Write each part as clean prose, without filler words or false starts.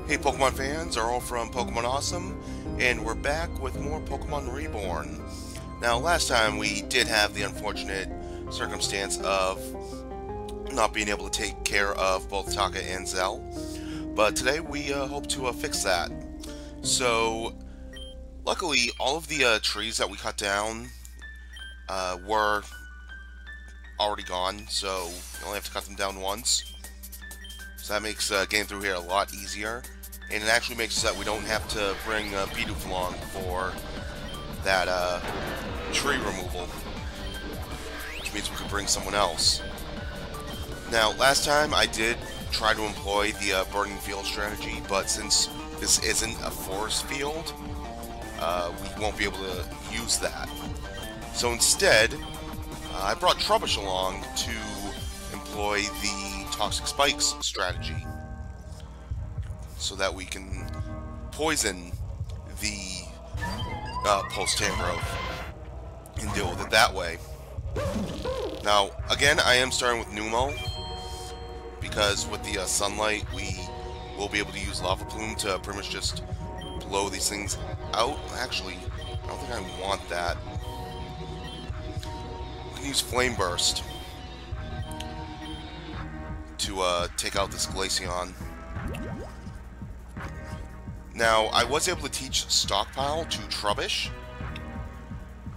Hey Pokemon fans, Earl from Pokemon Awesome, and we're back with more Pokemon Reborn. Now, last time we did have the unfortunate circumstance of not being able to take care of both Taka and Zell, but today we hope to fix that. So, luckily, all of the trees that we cut down were already gone, so you only have to cut them down once. So that makes getting through here a lot easier. And it actually makes it so that we don't have to bring Bidoof along for that tree removal. Which means we could bring someone else. Now, last time I did try to employ the burning field strategy, but since this isn't a forest field, we won't be able to use that. So instead, I brought Trubbish along to employ the Toxic Spikes strategy, so that we can poison the post-tame growth and deal with it that way. Now, again, I am starting with Numel, because with the sunlight, we will be able to use Lava Plume to pretty much just blow these things out. Actually, I don't think I want that. We can use Flame Burst to take out this Glaceon. Now, I was able to teach Stockpile to Trubbish,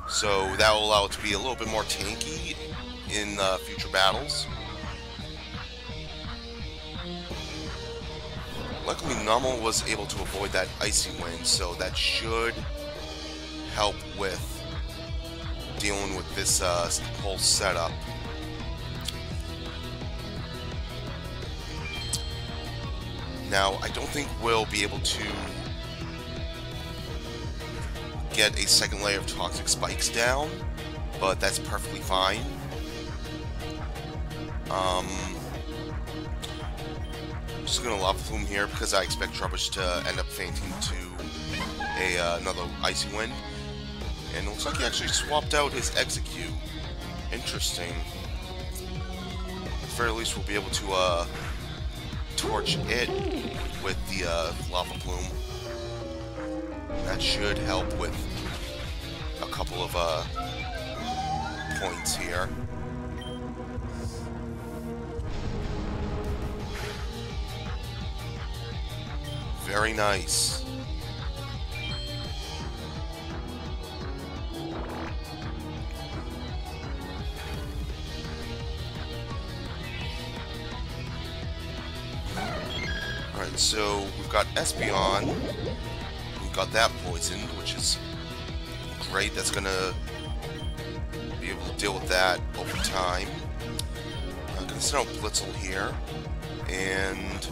so that will allow it to be a little bit more tanky in future battles. Luckily, Numel was able to avoid that Icy Wind, so that should help with dealing with this whole setup. Now, I don't think we'll be able to get a second layer of Toxic Spikes down, but that's perfectly fine. I'm just going to Lava Plume here because I expect Trubbish to end up fainting to another Icy Wind. And it looks like he actually swapped out his Execute. Interesting. At the very least, we'll be able to torch it with the Lava Plume. That should help with a couple of points here. Very nice. Alright, so we've got Espeon. We've got that poisoned, which is great. That's gonna be able to deal with that over time. I'm gonna send out Blitzel here, and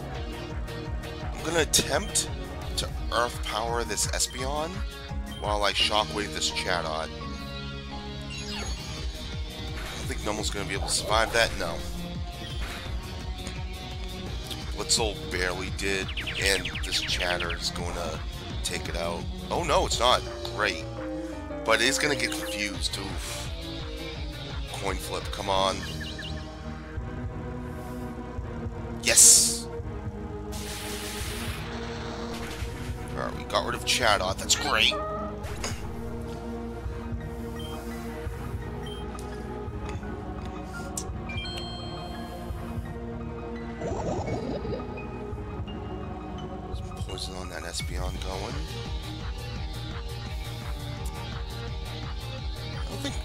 I'm gonna attempt to Earth Power this Espeon while I Shockwave this Chatot. I don't think Numel's gonna be able to survive that. No. Blitzel barely did, and this Chatter is going to take it out. Oh no, it's not. Great. But it is going to get confused. Oof. Coin flip, come on. Yes! Alright, we got rid of Chatot. That's great. On that Espeon going. I think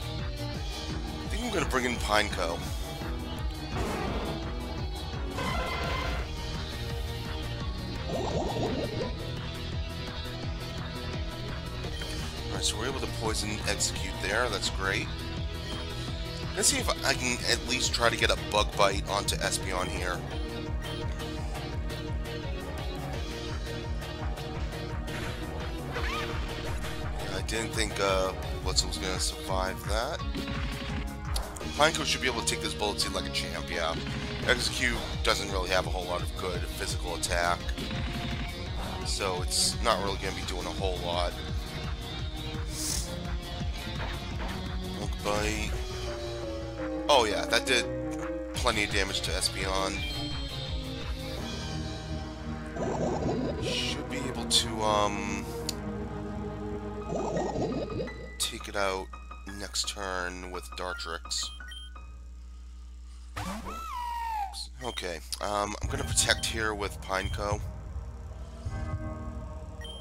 I'm going to bring in Pineco. Alright, so we're able to poison Execute there. That's great. Let's see if I can at least try to get a Bug Bite onto Espeon here. Didn't think Blitzel was going to survive that. Pineco should be able to take this Bullet Seed like a champ, yeah. Execute doesn't really have a whole lot of good physical attack, so it's not really going to be doing a whole lot. Milk Bite. Oh yeah, that did plenty of damage to Espeon. to take it out next turn with Dartrix. Okay, I'm gonna protect here with Pineco.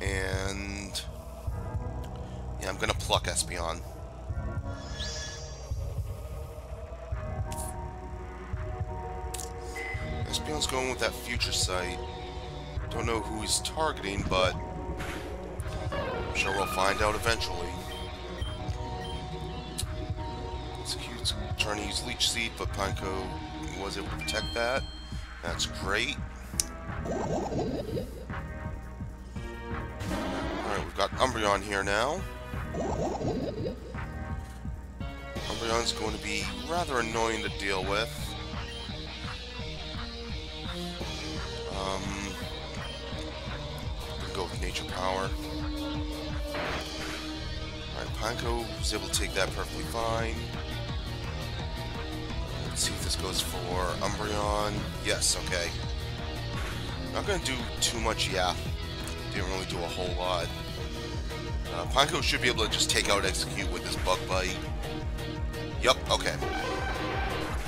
And yeah, I'm gonna pluck Espeon. Espeon's going with that Future Sight. Don't know who he's targeting, but I'm sure we'll find out eventually. Execute's trying to use Leech Seed, but Pineco was able to protect that. That's great. Alright, we've got Umbreon here now. Umbreon's going to be rather annoying to deal with. Go with Nature Power. Alright, Pineco was able to take that perfectly fine. Let's see if this goes for Umbreon. Yes, okay. Not gonna do too much, yeah. Didn't really do a whole lot. Pineco should be able to just take out Execute with this Bug Bite. Yup, okay.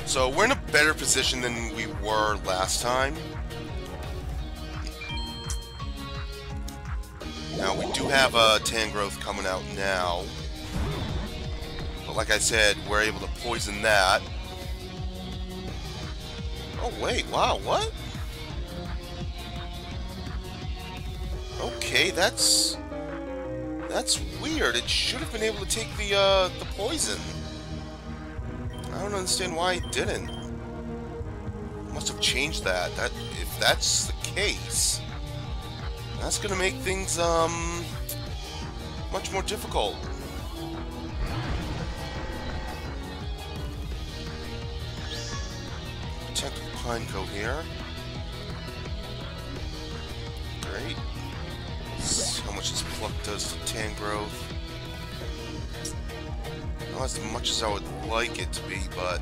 So we're in a better position than we were last time. Now, we do have a Tangrowth coming out now. But like I said, we're able to poison that. Oh, wait, wow, what? Okay, that's weird. It should have been able to take the poison. I don't understand why it didn't. Must have changed that. If that's the case, that's gonna make things much more difficult. Protect with Pineco here. Great. Let's see how much this Pluck does to Tangrowth. Not as much as I would like it to be, but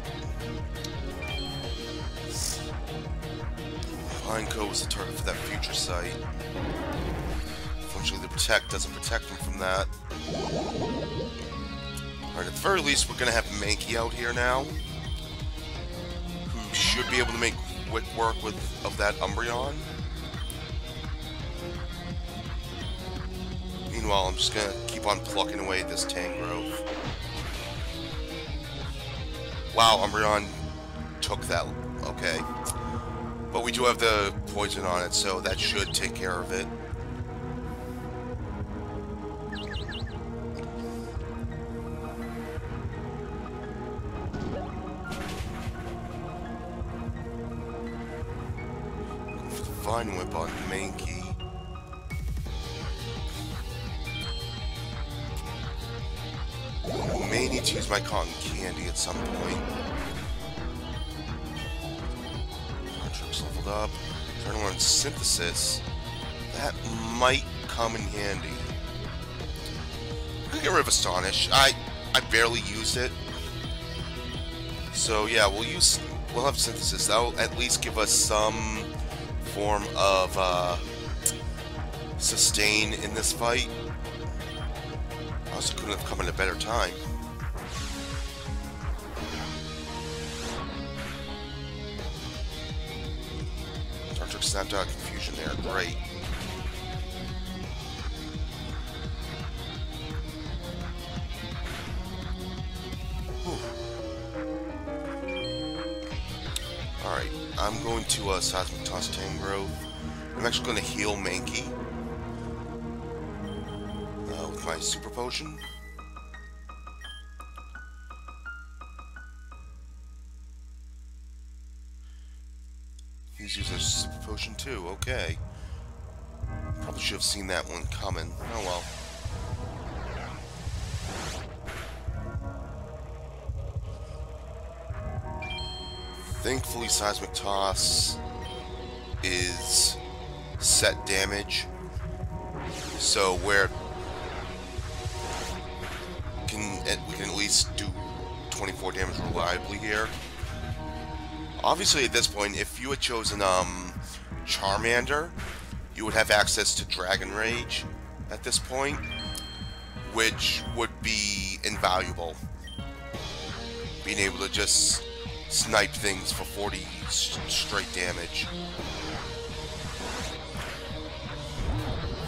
Pineco was the target for that Future Sight. Unfortunately, the Protect doesn't protect him from that. Alright, at the very least, we're going to have Mankey out here now, who should be able to make quick work of that Umbreon. Meanwhile, I'm just going to keep on plucking away at this Tangrowth. Wow, Umbreon took that. Okay. But we do have the poison on it, so that should take care of it. Vine Whip on Mankey. I may need to use my Cotton Candy at some point. Leveled up. Turn on Synthesis. That might come in handy. I'm gonna get rid of Astonish. I barely used it. So yeah, we'll have Synthesis. That'll at least give us some form of sustain in this fight. I also couldn't have come at a better time. Snapped out Confusion there, great. Alright, I'm going to Seismic Toss Tangrowth. I'm actually going to heal Mankey with my Super Potion. He's using a Super Potion too, okay. Probably should have seen that one coming. Oh well. Thankfully, Seismic Toss is set damage, so we can at least do 24 damage reliably here. Obviously, at this point, if you had chosen Charmander, you would have access to Dragon Rage at this point, which would be invaluable. Being able to just snipe things for 40 straight damage.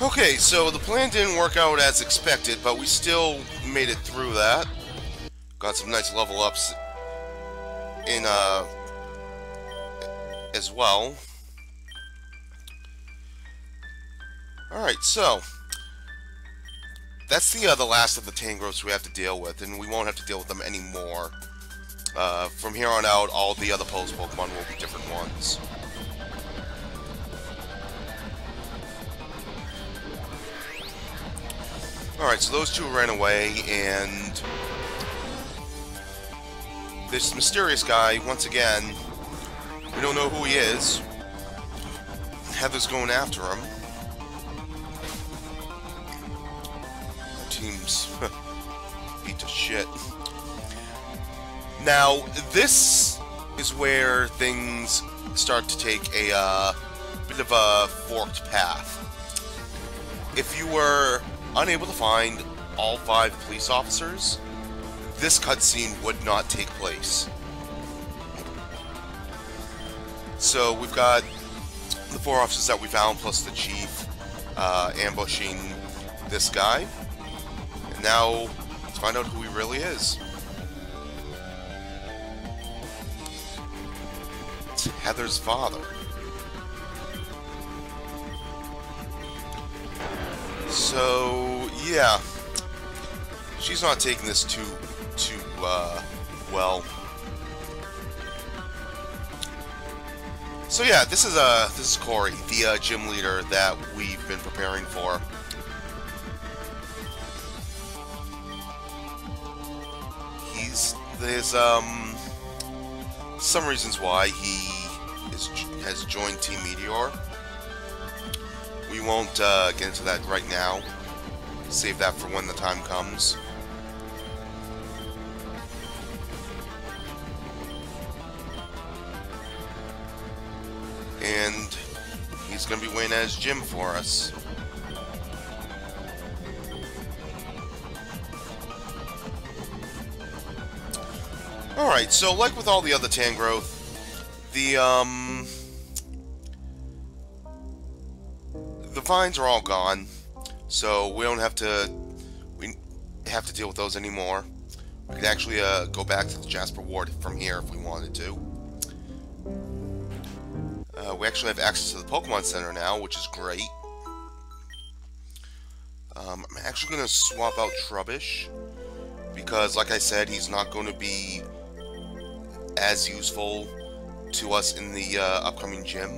Okay, so the plan didn't work out as expected, but we still made it through that. Got some nice level ups in as well. Alright, so that's the last of the Tangrowths we have to deal with, and we won't have to deal with them anymore. From here on out, all the other pose Pokemon will be different ones. Alright, so those two ran away, and this mysterious guy, once again, we don't know who he is. Heather's going after him. Our team's beat to shit. Now, this is where things start to take a bit of a forked path. If you were unable to find all 5 police officers, this cutscene would not take place. So we've got the 4 officers that we found, plus the chief, ambushing this guy. And now, let's find out who he really is. It's Heather's father. So, yeah. She's not taking this too well. So yeah, this is Corey, the gym leader that we've been preparing for. There's some reasons why he has joined Team Meteor. We won't get into that right now. Save that for when the time comes. And he's going to be waiting at his gym for us. Alright, so like with all the other Tangrowth, the vines are all gone, so we have to deal with those anymore. We could actually go back to the Jasper Ward from here if we wanted to. We actually have access to the Pokemon Center now, which is great. I'm actually going to swap out Trubbish, because like I said, he's not going to be as useful to us in the upcoming gym.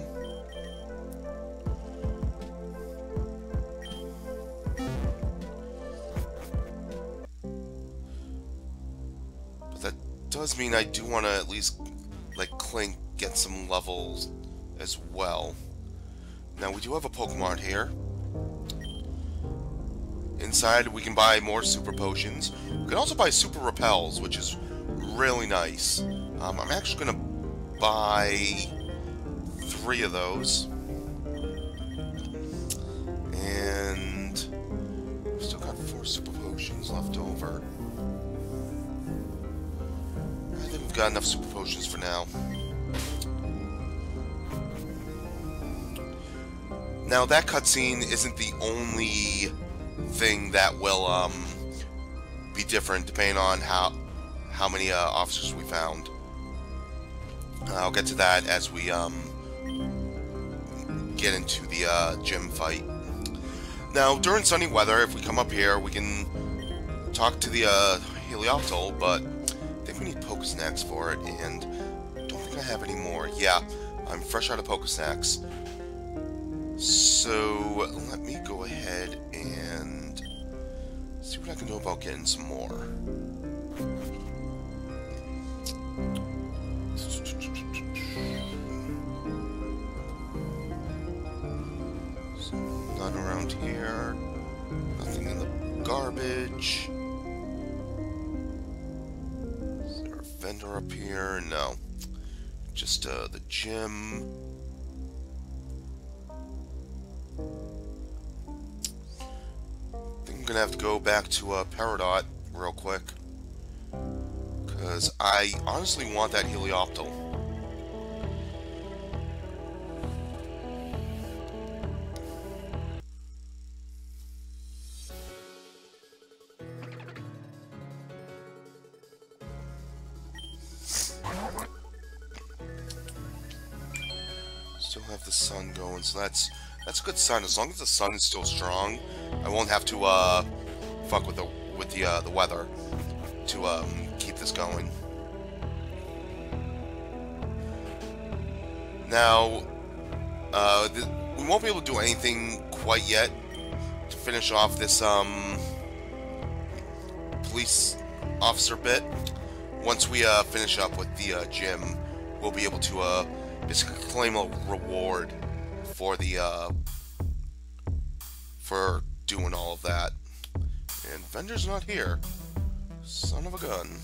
But that does mean I do want to at least let Clink get some levels as well. Now we do have a Pokemon here. Inside we can buy more Super Potions. We can also buy Super Repels, which is really nice. I'm actually going to buy 3 of those. And we've still got 4 Super Potions left over. I think we've got enough Super Potions for now. Now that cutscene isn't the only thing that will be different depending on how many officers we found. I'll get to that as we get into the gym fight. Now during sunny weather, if we come up here, we can talk to the Helioptile, but I think we need Pokesnacks for it, and I don't think I have any more. Yeah, I'm fresh out of Pokesnacks. So let me go ahead and see what I can do about getting some more. So, none around here. Nothing in the garbage. Is there a vendor up here? No. Just the gym. gonna have to go back to Peridot real quick, because I honestly want that Helioptile. Still have the sun going, so that's a good sign. As long as the sun is still strong, I won't have to fuck with the weather to keep this going. Now, we won't be able to do anything quite yet to finish off this police officer bit. Once we finish up with the gym, we'll be able to basically claim a reward for the for doing all of that. And Vendor's not here. Son of a gun.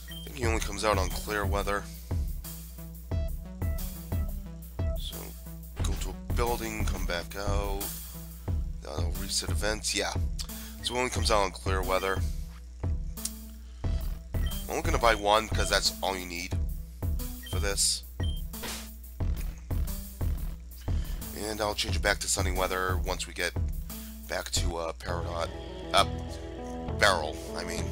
I think he only comes out on clear weather. So go to a building, come back out. That'll reset events. Yeah. So it only comes out on clear weather. I'm only going to buy one because that's all you need for this. And I'll change it back to sunny weather once we get back to Peridot. Barrel, I mean.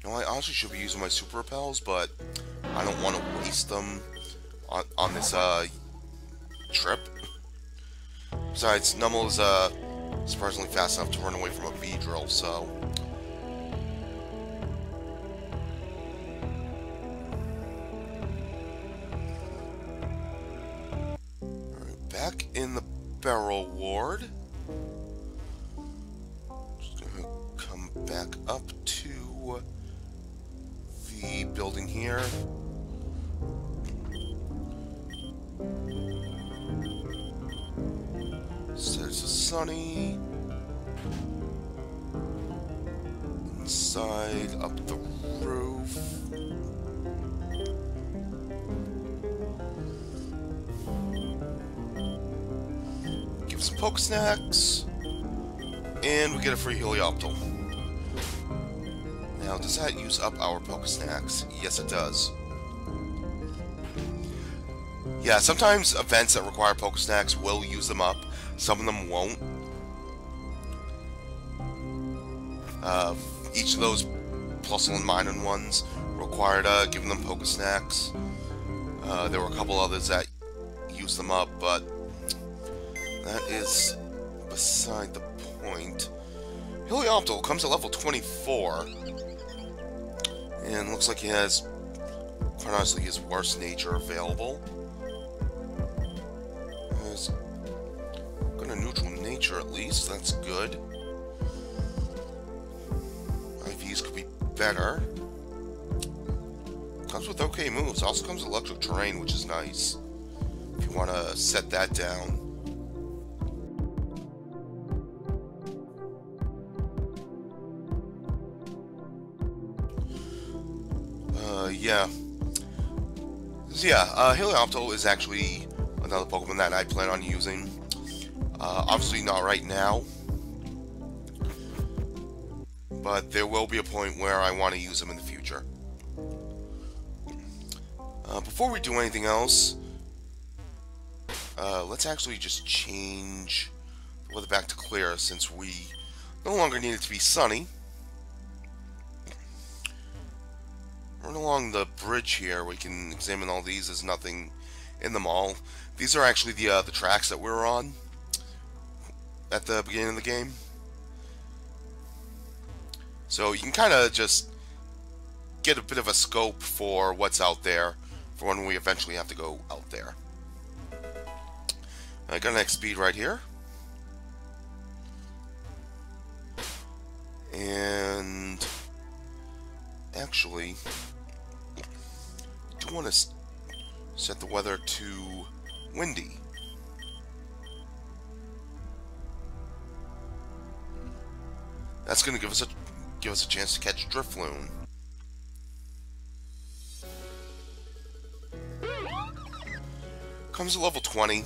You know, I honestly should be using my super repels, but I don't want to waste them on this trip. Besides, Nummel is surprisingly fast enough to run away from a bee drill, so. Alright, back in the barrel ward. Just gonna come back up to the building here. There's a sunny. Inside, up the roof. Give some poke snacks. And we get a free Helioptile. Now, does that use up our poke snacks? Yes, it does. Yeah, sometimes events that require poke snacks will use them up. Some of them won't. Each of those plus and minus ones required giving them poke snacks. There were a couple others that used them up, but that is beside the point. Helioptile comes at level 24, and looks like he has, quite honestly, his worst nature available. He's got a neutral nature at least, that's good. IVs could be better. Comes with okay moves, also comes with electric terrain, which is nice. If you want to set that down. Yeah. So yeah, Helioptile is actually another Pokemon that I plan on using. Obviously not right now. But there will be a point where I want to use him in the future. Before we do anything else, let's actually just change the weather back to clear since we no longer need it to be sunny. Run along the bridge here. We can examine all these. There's nothing in them all. These are actually the tracks that we were on at the beginning of the game. So you can kind of just get a bit of a scope for what's out there for when we eventually have to go out there. I got an X speed right here. And actually, I do want to set the weather to windy. That's going to give us a chance to catch Drifloon. Comes at level 20.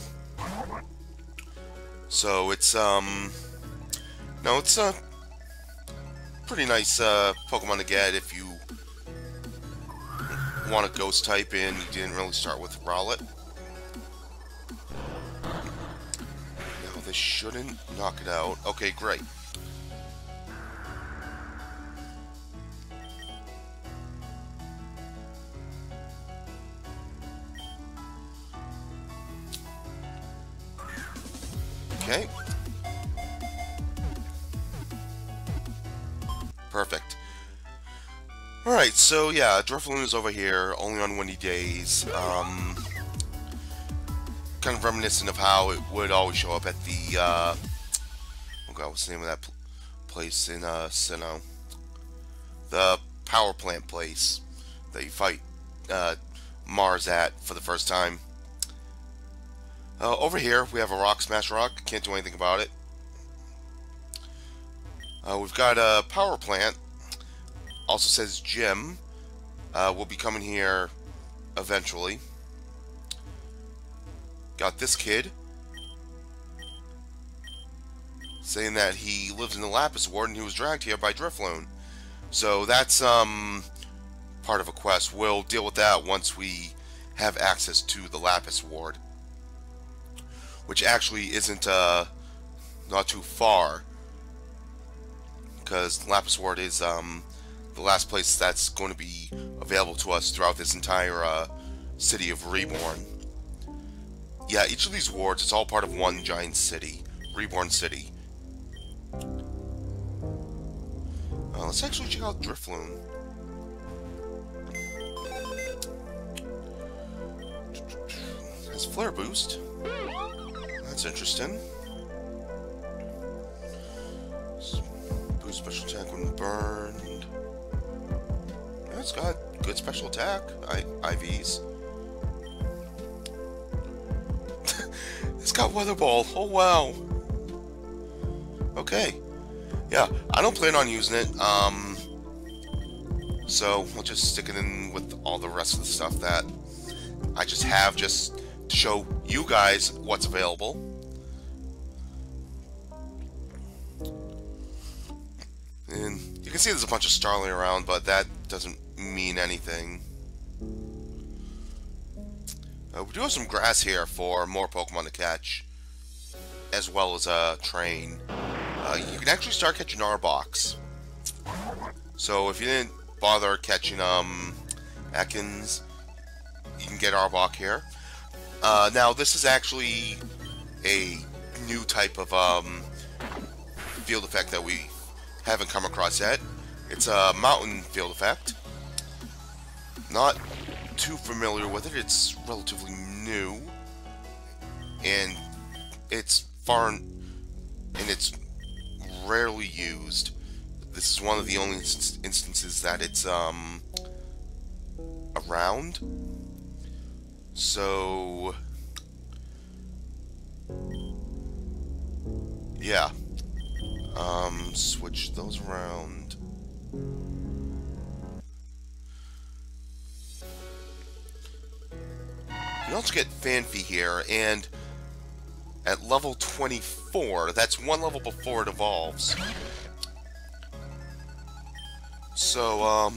So it's no, it's a pretty nice Pokemon to get if you want a ghost type and you didn't really start with Rowlet. Now this shouldn't knock it out. Okay, great. Okay. Perfect. Alright, so yeah, Drifloon is over here, only on windy days. Kind of reminiscent of how it would always show up at the, oh god, what's the name of that place in, Sinnoh? The power plant place that you fight, Mars at for the first time. Over here, we have a Rock Smash Rock. Can't do anything about it. We've got a power plant. Also says gym. We'll be coming here eventually. Got this kid saying that he lives in the Lapis Ward and he was dragged here by Drifloon. So that's part of a quest. We'll deal with that once we have access to the Lapis Ward, which actually isn't not too far, because Lapis Ward is the last place that's going to be available to us throughout this entire city of Reborn. Yeah, each of these wards, it's all part of one giant city, Reborn City. Let's actually check out Drifloon. Has Flare Boost. That's interesting. Boost special attack when burned. Yeah, it's got good special attack. IVs. It's got Weather Ball. Oh wow. Okay. Yeah, I don't plan on using it. So we'll just stick it in with all the rest of the stuff that I just have, just to show you guys what's available. And you can see there's a bunch of Starling around, but that doesn't mean anything. We do have some grass here for more Pokemon to catch, as well as a train. You can actually start catching Arboks. So if you didn't bother catching Ekans, you can get Arbok here. Now this is actually a new type of field effect that we haven't come across yet. It's a mountain field effect. Not too familiar with it. It's relatively new, and it's it's rarely used. This is one of the only instances that it's around. So yeah, switch those around. You also get Fanfi here, and at level 24, that's one level before it evolves. So,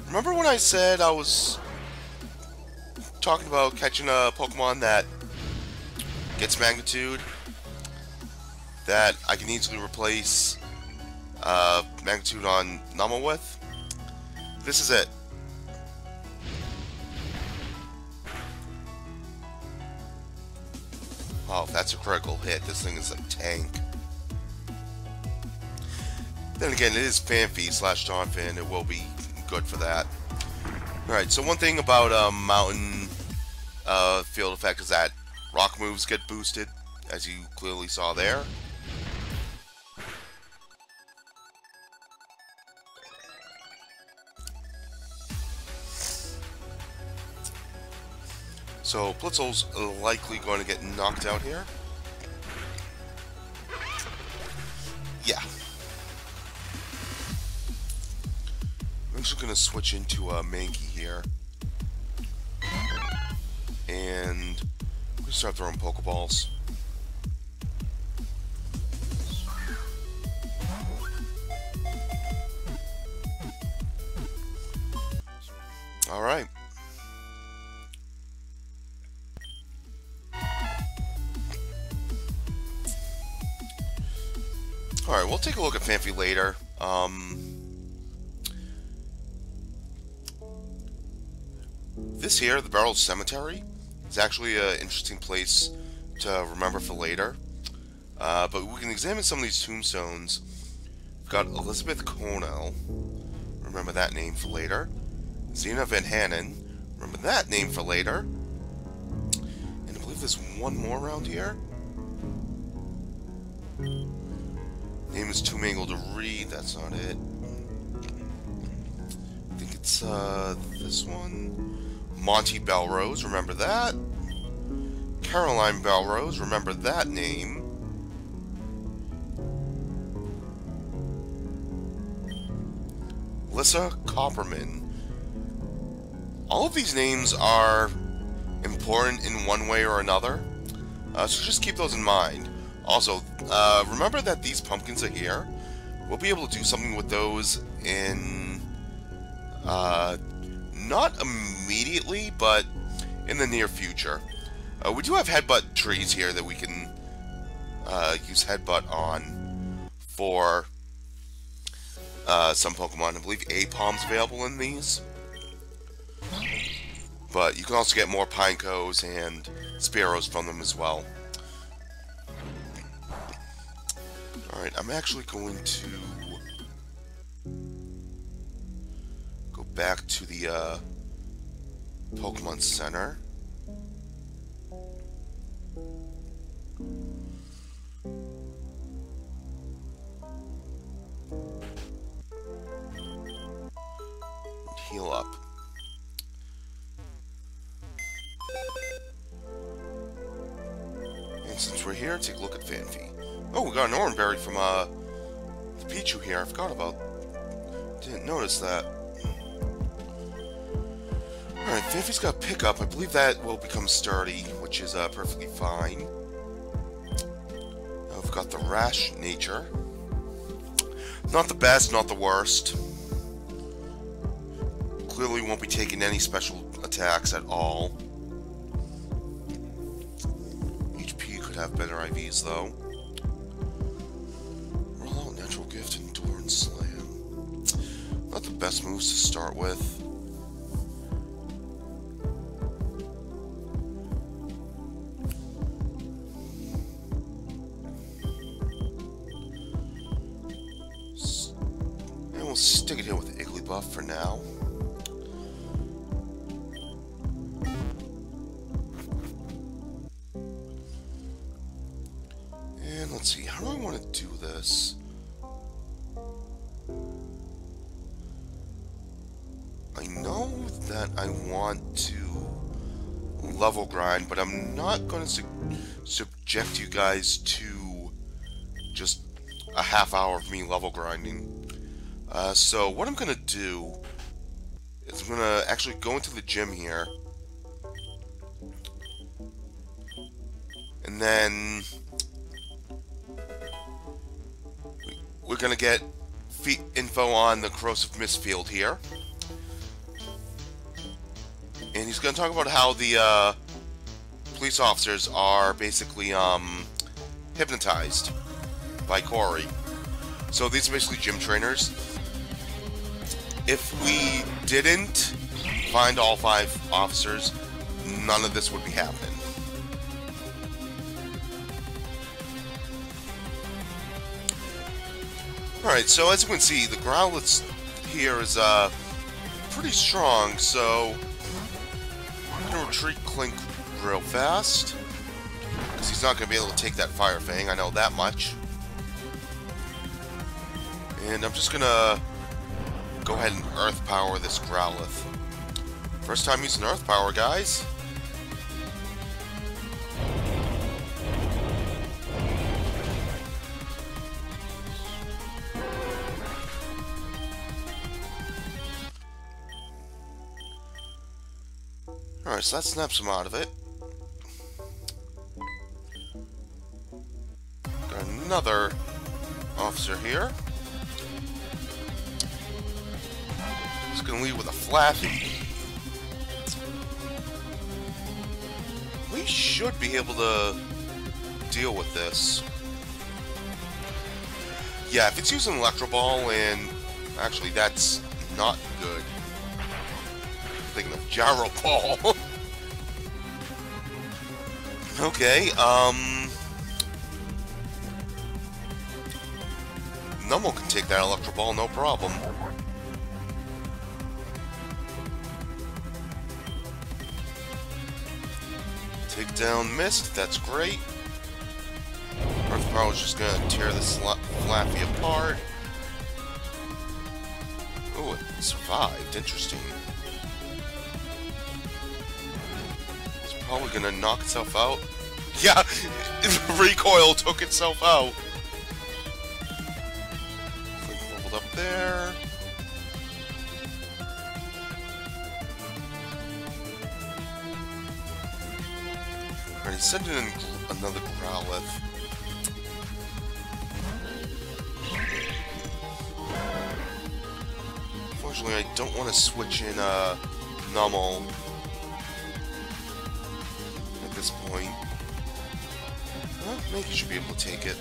remember when I said I was talking about catching a Pokemon that gets Magnitude? That I can easily replace Magnitude on Nama with? This is it. Oh, if that's a critical hit, this thing is a tank. Then again, it is Fanfi / Donphin. It will be good for that. Alright, so one thing about Mountain field effect is that rock moves get boosted, as you clearly saw there. So Blitzle's likely going to get knocked out here. Yeah. I'm just going to switch into a Mankey here. And and we start throwing Pokeballs. Alright. Alright, we'll take a look at Phanpy later. This here, the Barrel Cemetery, is actually an interesting place to remember for later. But we can examine some of these tombstones. We've got Elizabeth Cornell. Remember that name for later. Xena Van Hanen. Remember that name for later. And I believe there's one more around here. Name is too mangled to read. That's not it. I think it's this one. Monty Belrose. Remember that. Caroline Belrose. Remember that name. Lissa Copperman. All of these names are important in one way or another, so just keep those in mind. Also, remember that these pumpkins are here. We'll be able to do something with those in, not immediately, but in the near future. We do have headbutt trees here that we can use headbutt on for some Pokemon. I believe Apom's available in these. But you can also get more Pinecos and Sparrows from them as well. Alright, I'm actually going to go back to the Pokemon Center. And heal up. And since we're here, take a look at Phanpy. Oh, we got an Oran Berry from the Pichu here. I forgot about. Didn't notice that. Alright, Phanpy's got Pickup. I believe that will become Sturdy, which is perfectly fine. We've got the Rash Nature. Not the best, not the worst. Clearly won't be taking any special attacks at all. HP could have better IVs though. Roll out Natural Gift, Endure, and Slam. Not the best moves to start with. And we'll stick it here with Igglybuff for now. And let's see, how do I want to do this? I know that I want to level grind, but I'm not going to subject you guys to just a half hour of me level grinding. So what I'm going to do is I'm going to actually go into the gym here. And then we're going to get info on the Corrosive Mist field here. And he's going to talk about how the police officers are basically hypnotized by Corey. So these are basically gym trainers. If we didn't find all 5 officers, none of this would be happening. Alright, so as you can see, the Growlithe here is pretty strong, so I'm going to retreat Clink real fast, because he's not going to be able to take that Fire Fang, I know that much. And I'm just going to go ahead and Earth Power this Growlithe. First time using Earth Power, guys. Alright, so that snaps him out of it. another officer here. Just gonna lead with a Flappy. We should be able to deal with this. Yeah, if it's using Electro Ball, and actually that's not good. I'm thinking of Gyro Ball. Okay, Numel can take that Electro Ball, no problem. Take down Mist, that's great. Earth Power is just gonna tear this Flappy apart. Oh, it survived, interesting. It's probably gonna knock itself out. Yeah, the recoil took itself out. Leveled up there. Alright, he's sending in another Growlithe. Unfortunately, I don't want to switch in Numel at this point. Well, maybe you should be able to take it.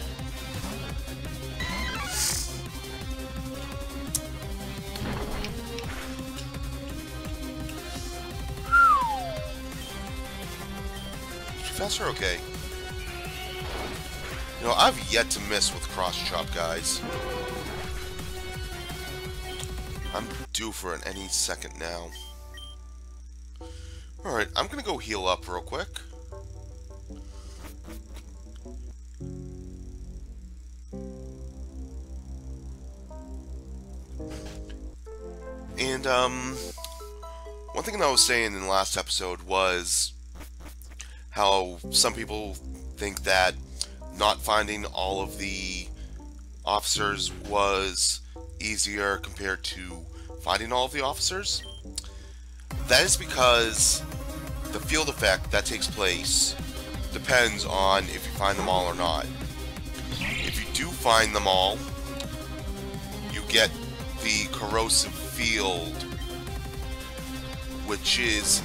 Faster, okay. You know, I've yet to miss with Cross Chop, guys. I'm due for it any second now. Alright, I'm gonna go heal up real quick. And, one thing that I was saying in the last episode was how some people think that not finding all of the officers was easier compared to finding all of the officers. That is because the field effect that takes place depends on if you find them all or not. If you do find them all, you get the corrosive field, which is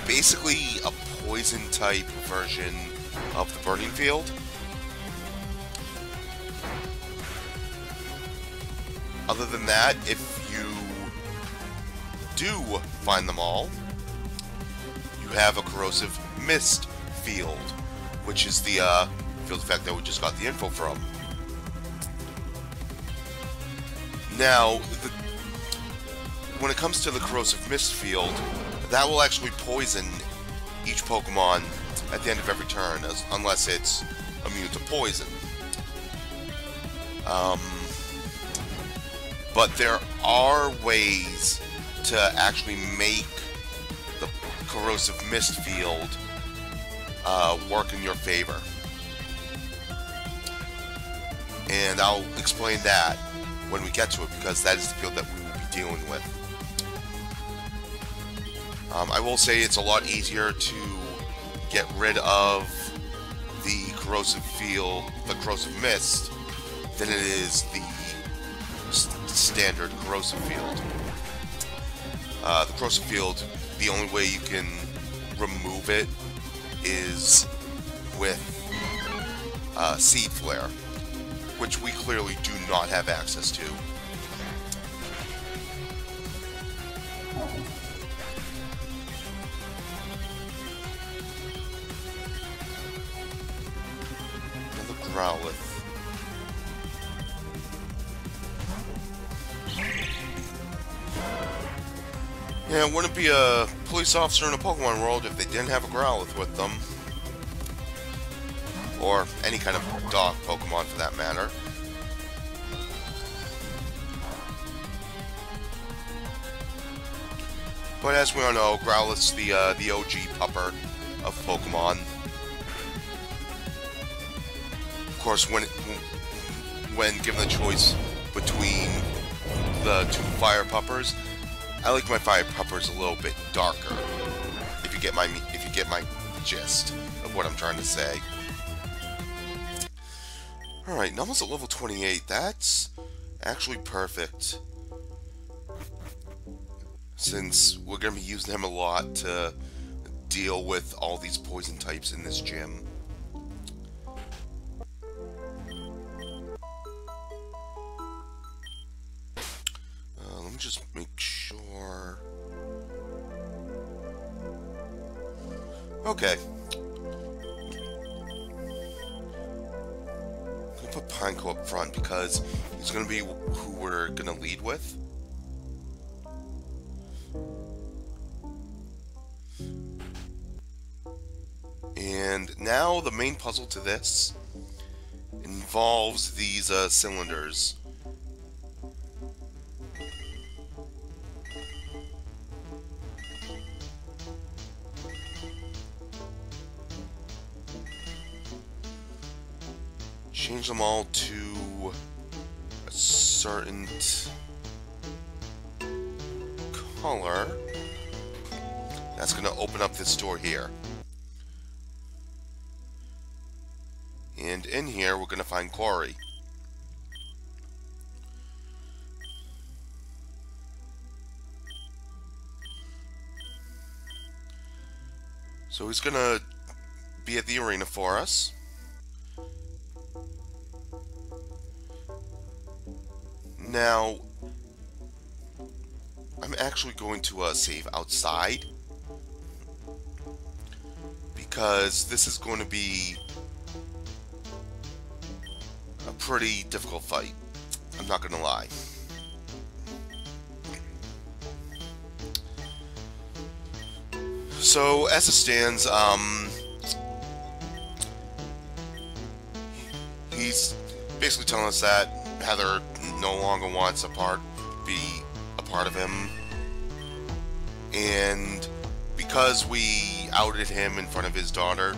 basically a poison type version of the burning field. Other than that, if you do find them all, you have a corrosive mist field, which is the field effect that we just got the info from. Now, when it comes to the corrosive mist field, that will actually poison each Pokemon at the end of every turn, unless it's immune to poison. But there are ways to actually make the corrosive mist field work in your favor. And I'll explain that when we get to it, because that is the field that we will be dealing with. I will say it's a lot easier to get rid of the corrosive field, the corrosive mist, than it is the standard corrosive field. The corrosive field, the only way you can remove it is with Seed Flare, which we clearly do not have access to. Growlithe. Yeah, it wouldn't be a police officer in a Pokemon world if they didn't have a Growlithe with them. Or any kind of dog Pokemon for that matter. But as we all know, Growlithe's the OG pupper of Pokemon. Of course, when given the choice between the two fire puppers, I like my fire puppers a little bit darker. If you get my gist of what I'm trying to say. Alright, Numble's at level 28. That's actually perfect, since we're going to be using him a lot to deal with all these poison types in this gym. Let me just make sure. Okay. I'm going to put Pineco up front because he's going to be who we're going to lead with. And now the main puzzle to this involves these cylinders. Change them all to a certain color. That's going to open up this door here. And in here, we're going to find Corey. So he's going to be at the arena for us. Now, I'm actually going to save outside, because this is going to be a pretty difficult fight. I'm not going to lie. So, as it stands, he's basically telling us that Heather no longer wants be a part of him, and because we outed him in front of his daughter,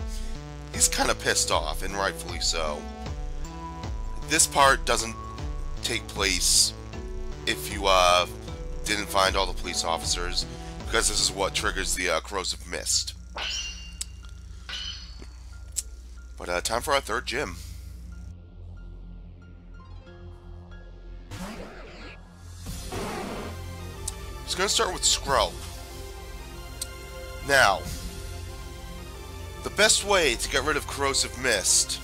he's kind of pissed off, and rightfully so. This part doesn't take place if you didn't find all the police officers, because this is what triggers the corrosive mist. But time for our third gym. It's going to start with Scrub. Now, the best way to get rid of corrosive mist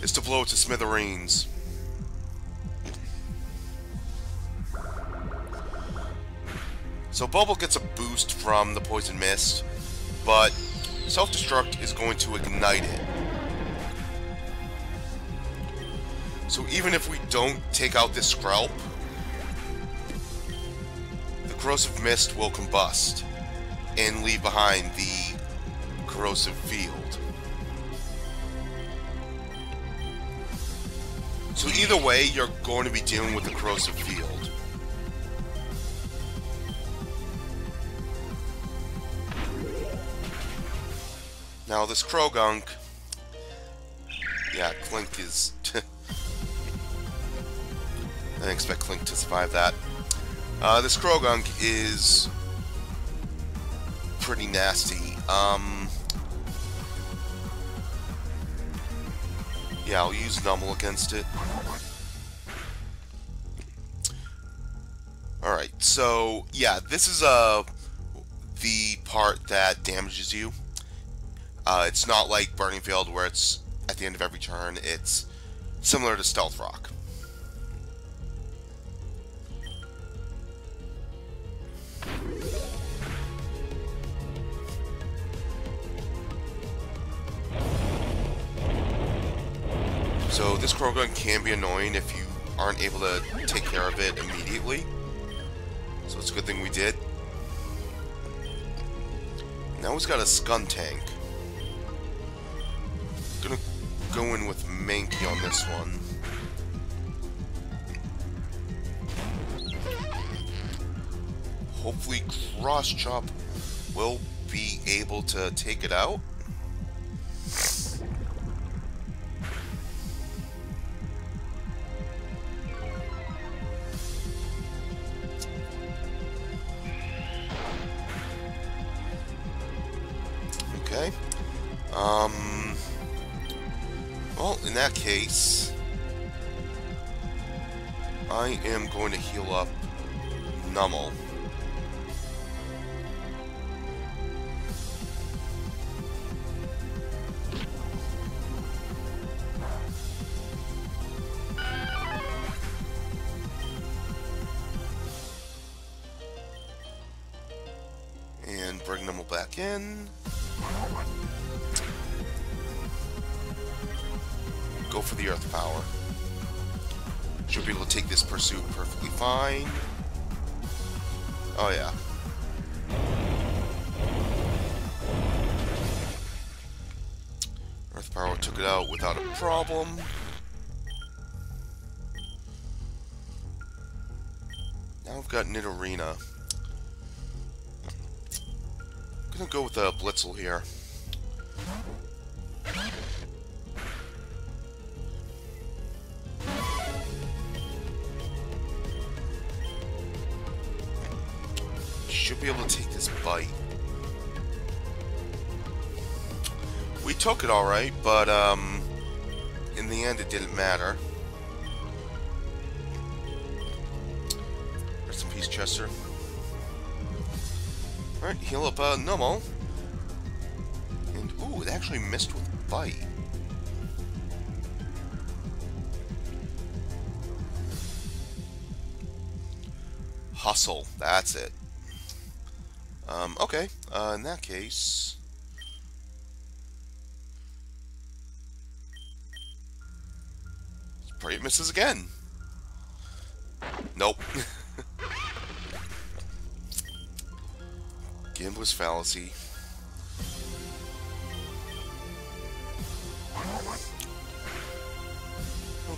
is to blow it to smithereens. So Bubble gets a boost from the poison mist, but self-destruct is going to ignite it. So even if we don't take out this Skrelp, the corrosive mist will combust and leave behind the corrosive field. So either way, you're going to be dealing with the corrosive field. Now this Krogunk, yeah, Clink is... I didn't expect Clink to survive that. This Krogunk is pretty nasty. Yeah, I'll use Numble against it. Alright, so, yeah, this is the part that damages you. It's not like Burning Field where it's at the end of every turn. It's similar to Stealth Rock. So this Krogan can be annoying if you aren't able to take care of it immediately. So it's a good thing we did. Now he's got a Skuntank. Gonna go in with Mankey on this one. Hopefully Cross Chop will be able to take it out. Okay. Well, in that case, I am going to heal up Nummel. And bring Nummel back in. Go for the Earth Power. Should be able to take this pursuit perfectly fine. Oh yeah. Earth Power took it out without a problem. Now we've got Nidorina. I'm gonna go with Blitzel here. Should be able to take this bite. We took it alright, but in the end it didn't matter. Rest in peace, Chester. Alright, heal up Nummel. And ooh, it actually missed with bite. Hustle, that's it. Okay, in that case... Pray it misses again. Nope. Gambler's fallacy.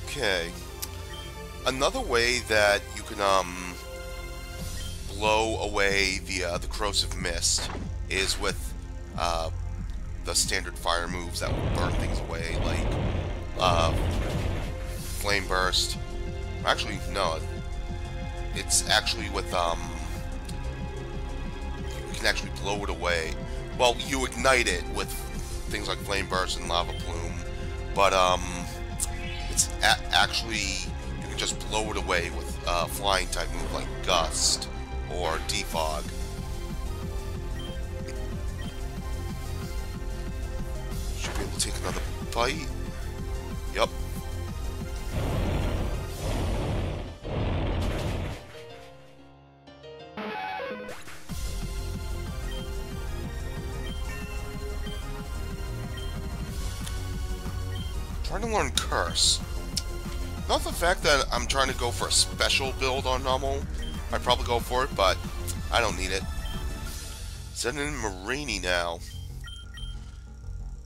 Okay. Another way that you can, blow away the corrosive mist is with the standard fire moves that will burn things away, like flame burst. Actually, no, it's actually with you can actually blow it away. Well, you ignite it with things like flame burst and lava plume, but it's actually you can just blow it away with flying type move like gust or defog. Should be able to take another bite. Yep. Trying to learn Curse. Not the fact that I'm trying to go for a special build on Nummel. I'd probably go for it, but I don't need it. Sending in Marini now.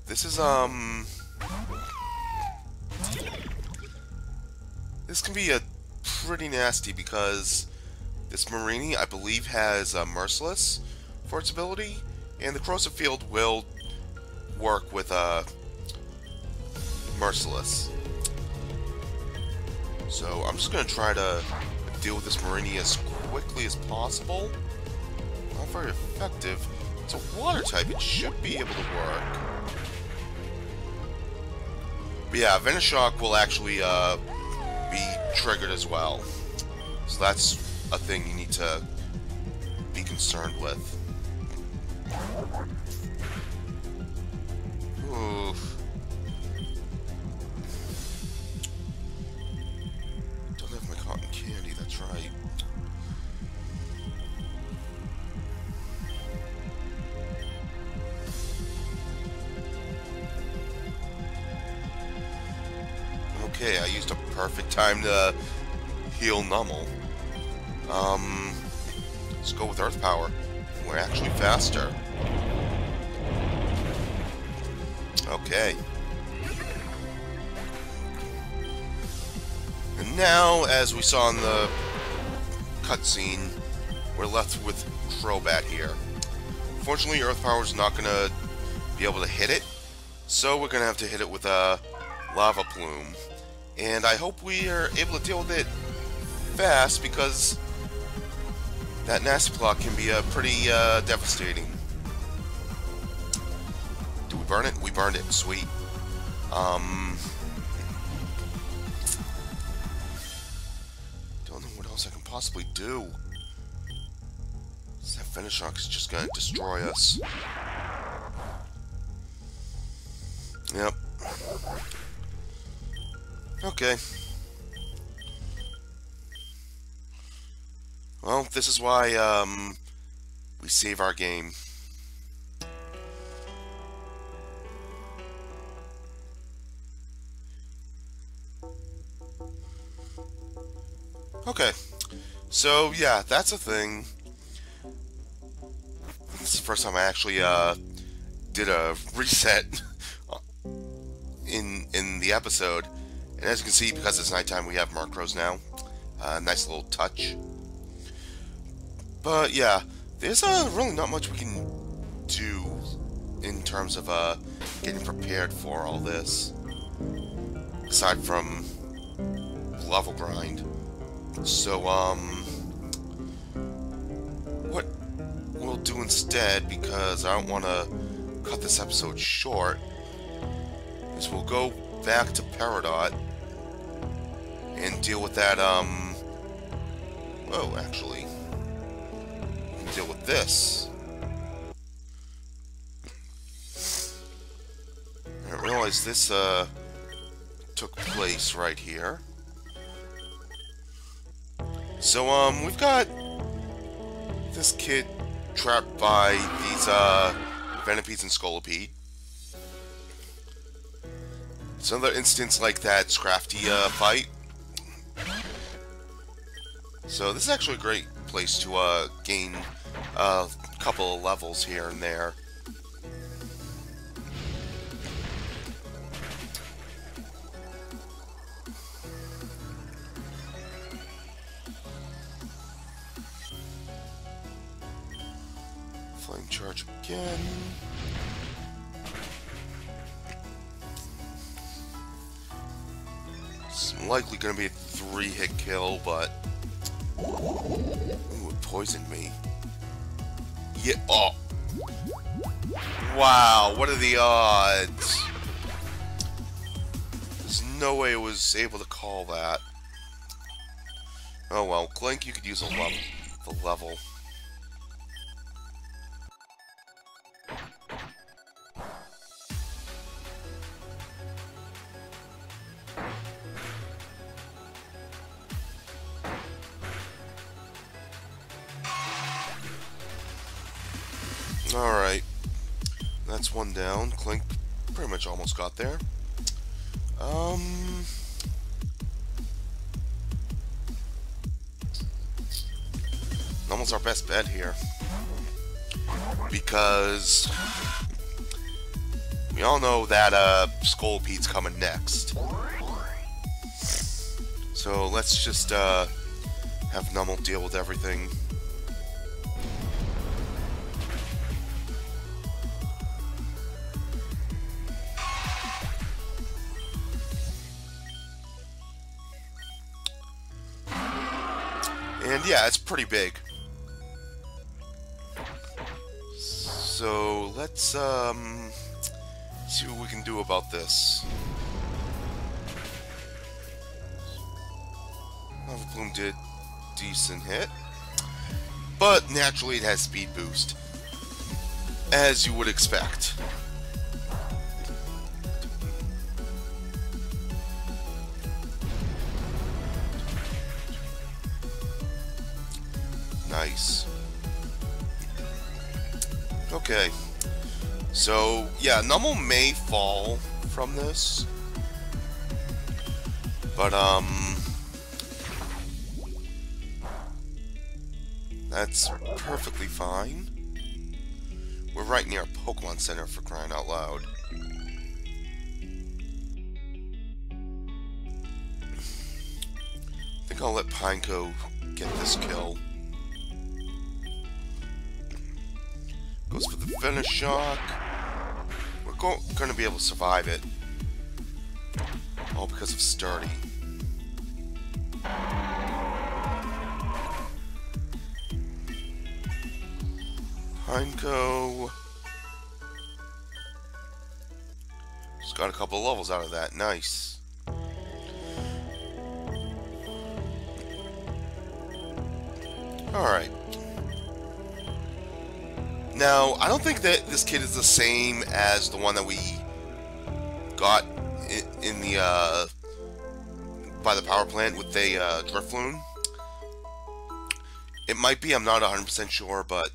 This is, this can be a pretty nasty because this Marini, I believe, has Merciless for its ability, and the Corrosive Field will work with Merciless. So I'm just going to try to deal with this Marini as quickly as possible. Not very effective. It's a water type, it should be able to work. But yeah, Venoshock will actually be triggered as well. So that's a thing you need to be concerned with. Oof. Don't have my cotton candy, that's right. Okay, I used a perfect time to heal Nummel. Let's go with Earth Power. We're actually faster. Okay. And now, as we saw in the cutscene, we're left with Crobat here. Fortunately, Earth Power is not going to be able to hit it, so we're going to have to hit it with a Lava Plume. And I hope we are able to deal with it fast, because that nasty block can be pretty devastating. Do we burn it? We burned it. Sweet. possibly do? That finish shock is just gonna destroy us. Yep. Okay. Well, this is why, we save our game. Okay. So, yeah, that's a thing. This is the first time I actually, did a reset in the episode. And as you can see, because it's nighttime, we have macros now. Nice little touch. But yeah, there's really not much we can do in terms of getting prepared for all this, aside from level grind. So what we'll do instead, because I don't want to cut this episode short, is we'll go back to Peridot and deal with that oh, actually, deal with this. I didn't realize this took place right here. So we've got this kid trapped by these Venipedes and Scolipede. It's another instance like that Scrafty fight. So this is actually a great place to gain a couple of levels here and there. Flame charge again. It's likely going to be a 3-hit kill, but ooh, it poisoned me. Yeah. Oh. Wow. What are the odds? There's no way it was able to call that. Oh well. Clink, you could use the level. Alright, that's one down. Clink pretty much almost got there. Almost our best bet here. Because we all know that Scolpede's coming next. So let's just have Nummel deal with everything. And yeah, it's pretty big. So let's see what we can do about this. Lava Plume did decent hit, but naturally it has speed boost, as you would expect. Nice. Okay. So, yeah, Nummel may fall from this. But, that's perfectly fine. We're right near a Pokemon Center, for crying out loud. I think I'll let Pineco get this kill. Goes for the Finish Shock. We're going to be able to survive it. All because of Sturdy. Pineco. Just got a couple of levels out of that. Nice. Alright. Now, I don't think that this kid is the same as the one that we got in the, by the power plant with the, Drifloon. It might be, I'm not 100% sure, but...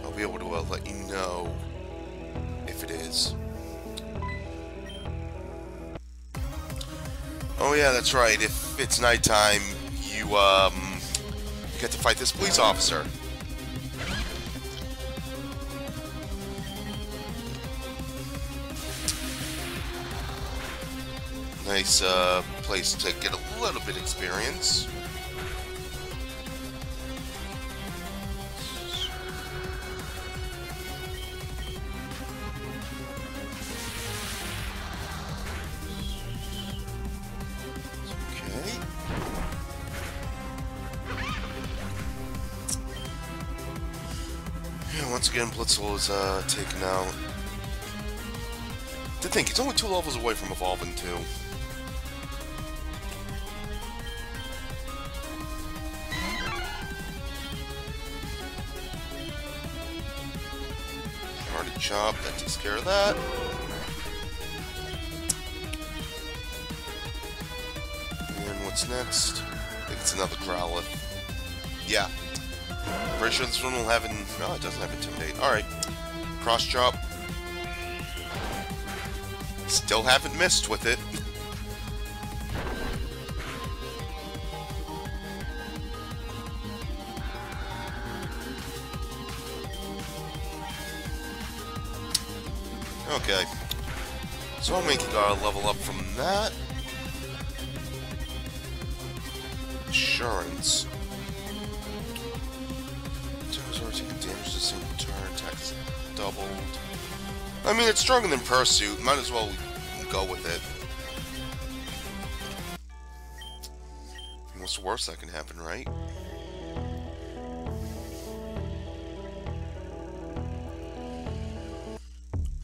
I'll be able to let you know if it is. Oh yeah, that's right. If it's nighttime, you get to fight this police officer. Nice place to get a little bit of experience. Once again, Blitzel is taken out. To think, he's only 2 levels away from evolving too. Already chopped, that takes care of that. And what's next? I think it's another Growlithe. Yeah. Pretty sure this one will have no, it doesn't have Intimidate. Alright. Cross chop. Still haven't missed with it. Okay. So I'm making our level up from that. Assurance. Taking damage the same turn, attacks doubled. I mean, it's stronger than Pursuit. Might as well go with it. What's the worst that can happen, right?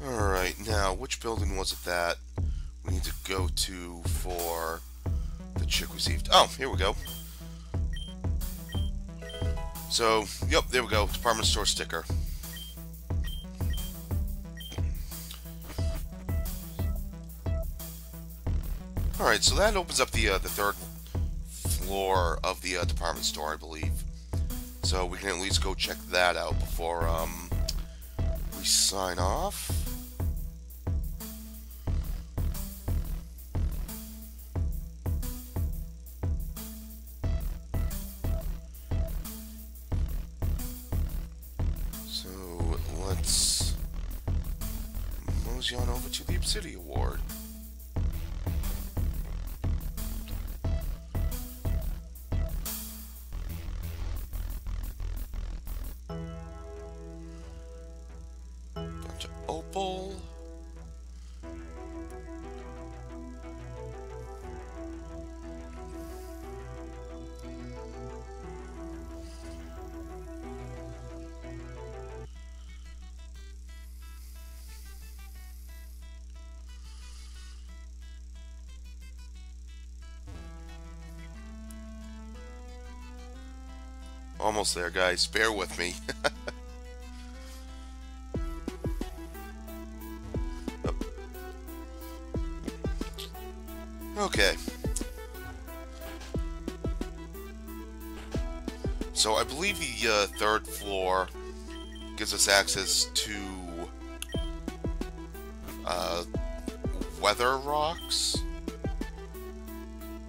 Alright, now, which building was it that we need to go to for the chick received? Oh, here we go. So, yep, there we go. Department store sticker. Alright, so that opens up the 3rd floor of the department store, I believe. So we can at least go check that out before we sign off. Let's mosey on over to the Obsidian Award. Down to Opal. Almost there, guys. Bear with me. Oh. Okay. So I believe the 3rd floor gives us access to weather rocks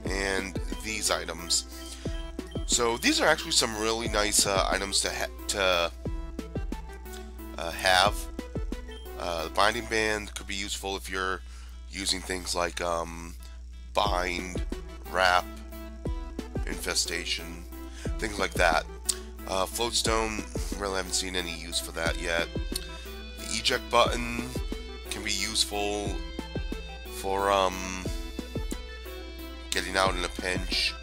and these items. So these are actually some really nice items to have. The binding band could be useful if you're using things like bind, wrap, infestation, things like that. Floatstone, really haven't seen any use for that yet. The eject button can be useful for getting out in a pinch.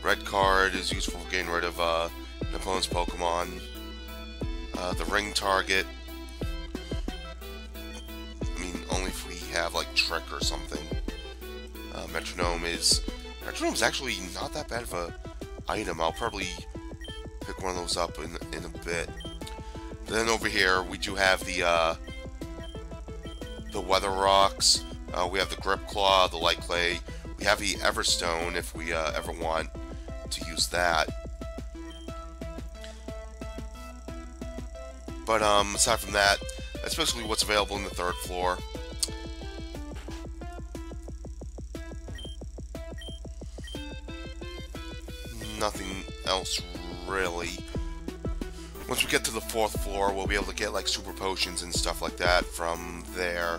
Red card is useful for getting rid of an opponent's Pokemon. The ring target, I mean, only if we have like Trick or something. Metronome's actually not that bad of a item. I'll probably pick one of those up in a bit. Then over here we do have the Weather Rocks. We have the Grip Claw, the Light Clay. We have the Everstone if we ever want to use that. But aside from that, that's basically what's available in the 3rd floor. Nothing else really. Once we get to the 4th floor, we'll be able to get like super potions and stuff like that from there.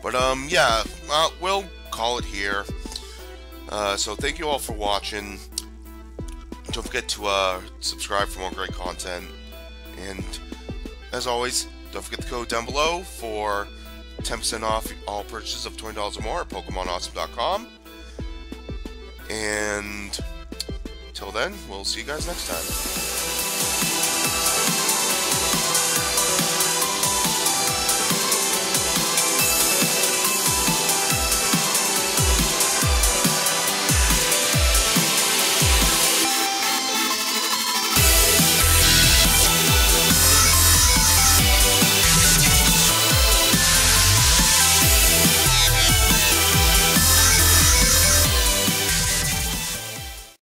But yeah, we'll call it here. So thank you all for watching. Don't forget to subscribe for more great content. And as always, don't forget the code down below for 10% off all purchases of $20 or more at PokemonAwesome.com. And till then, we'll see you guys next time.